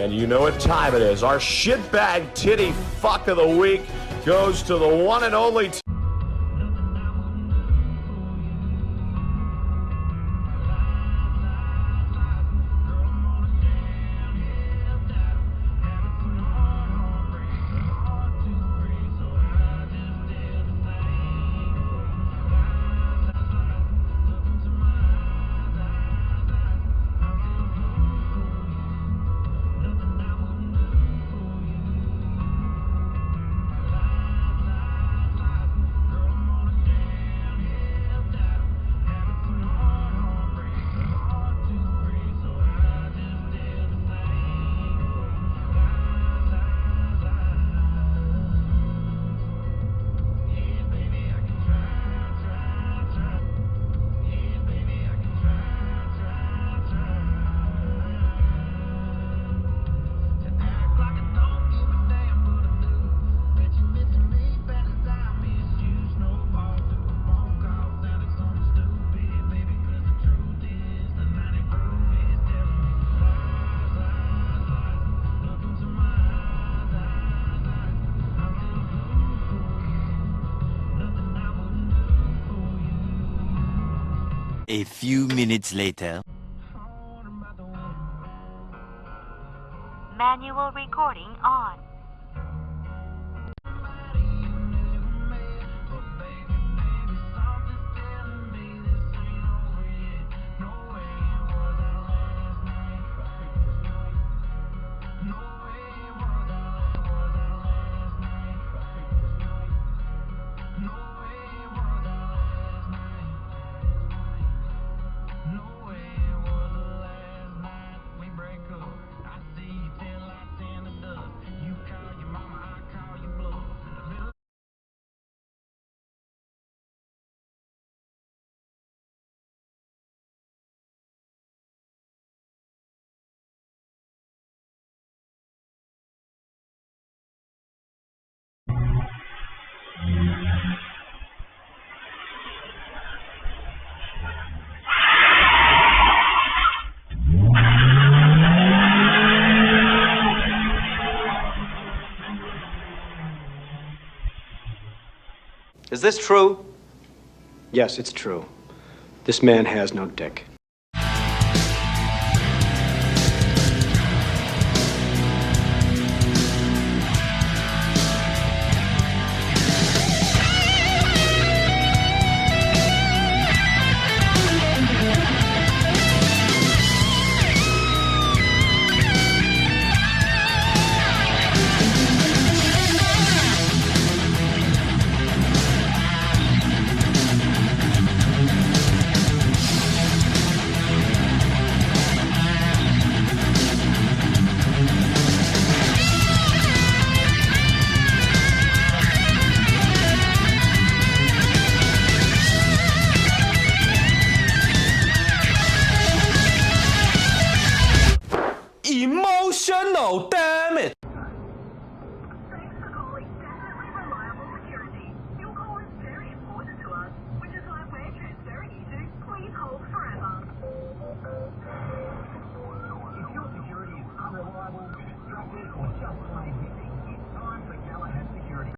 And you know what time it is. Our shitbag titty fuck of the week goes to the one and only... A few minutes later. Manual recording on. Is this true? Yes, it's true. This man has no dick. Emotional, damn it! Thanks for calling definitely reliable security. Your call is very important to us, which is why we're transferring you to Please Hold Forever. If your security is unreliable, distracted, or just plain missing, it's time for Galahad Security.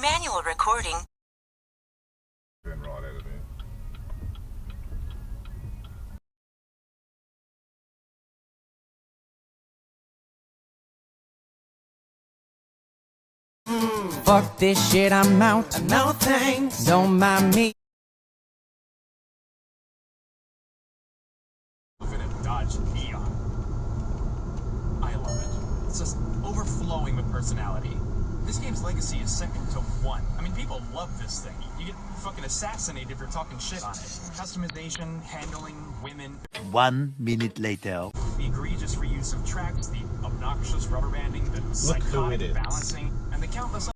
Manual recording. Been right out of there. Fuck this shit, I'm out. No thanks. Don't mind me. Dodge Neon. I love it. It's just overflowing with personality. This game's legacy is second to one. I mean, people love this thing. You get fucking assassinated if you're talking shit on it. Customization, handling, women. 1 minute later. The egregious reuse of tracks, the obnoxious rubber banding, the psychotic balancing, and the countless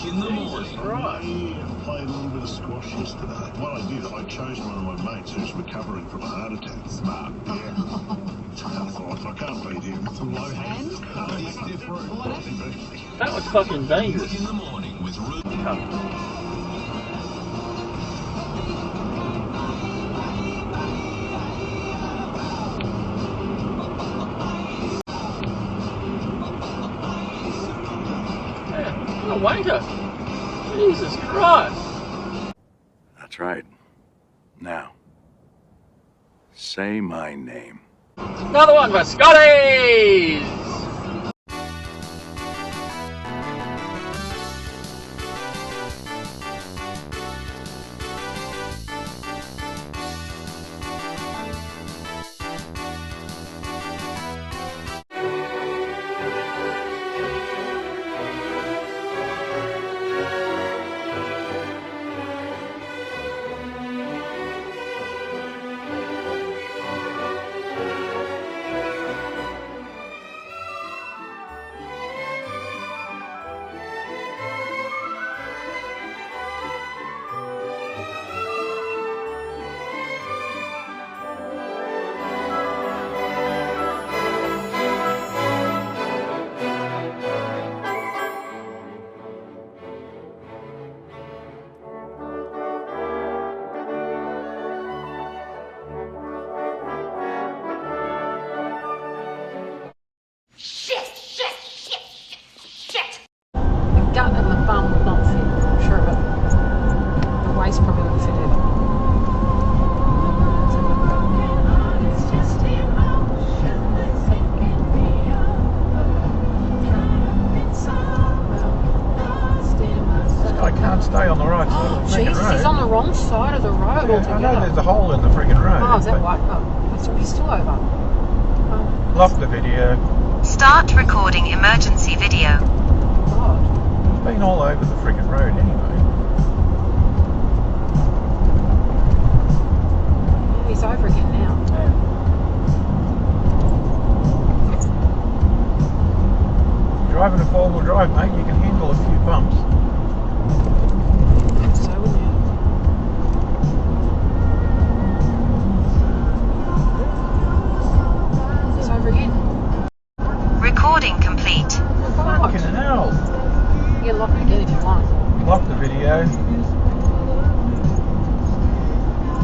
In the morning. Right. Yeah, played a little bit of squash yesterday. What I did, I chose one of my mates who's recovering from a heart attack. Smart. Yeah. I thought, I can't beat him. Some low hands. He's different. That was fucking dangerous. In the morning with What a wanker. Jesus Christ. That's right. Now, say my name. Another one for Scotties! Gut and the bum would not fit, I'm sure of it. The waist probably wouldn't fit either. I can't stay on the right side of the freaking road. He's on the wrong side of the road altogether. I know there's a hole in the freaking road. Oh, is that right? Oh, he's still over. Lock the video. Start recording emergency video. It's been all over the freaking road anyway. He's over again now. Driving a four-wheel drive, mate, you can handle a few bumps. So wouldn't you? He's over again. Recording complete. Fucking hell. You can lock it again if you want. Lock the video.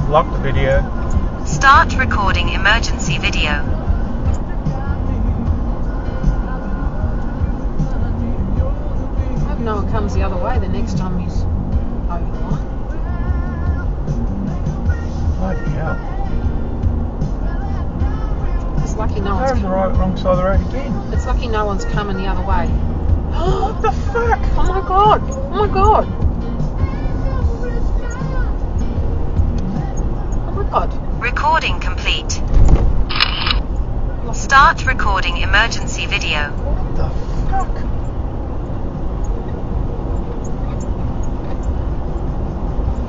Lock the video. Start recording emergency video. I hope no one comes the other way the next time he's over the line. Bloody hell. It's lucky no one's Over the wrong side of the road again. It's lucky no one's coming the other way. What the fuck? Oh my god! Oh my god! Oh my god! Recording complete. Start recording emergency video. What the fuck?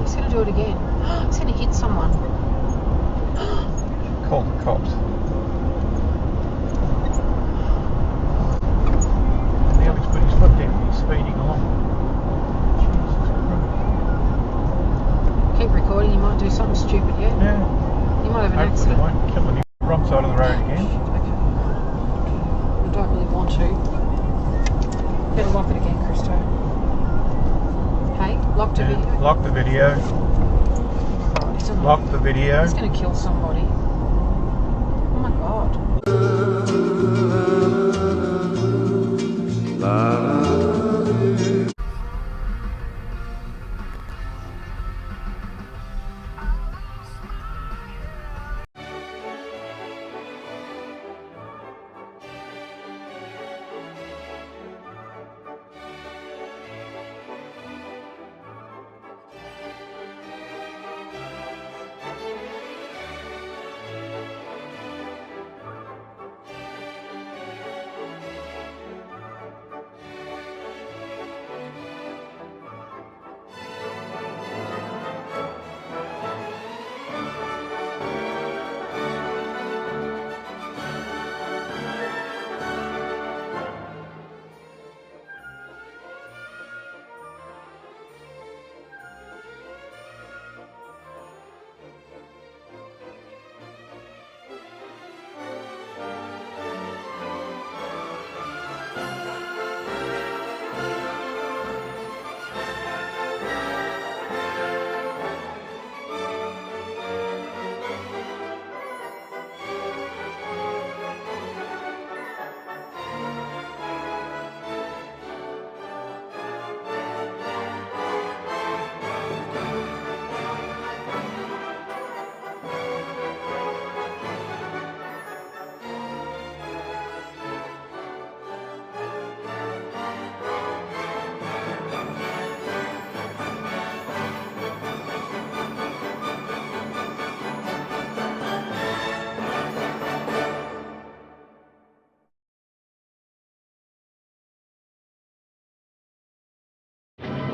He's gonna do it again. He's gonna hit someone. Call the cops. Now he's put his foot down. He's speeding along. Jesus Christ. Keep recording. You might do something stupid yet. Yeah. You might have an Better lock it again, Christo. Hey, lock the video. Lock the video. God, he's annoying. Lock the video. He's going to kill somebody. Oh my god.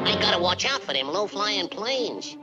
I gotta watch out for them low-flying planes.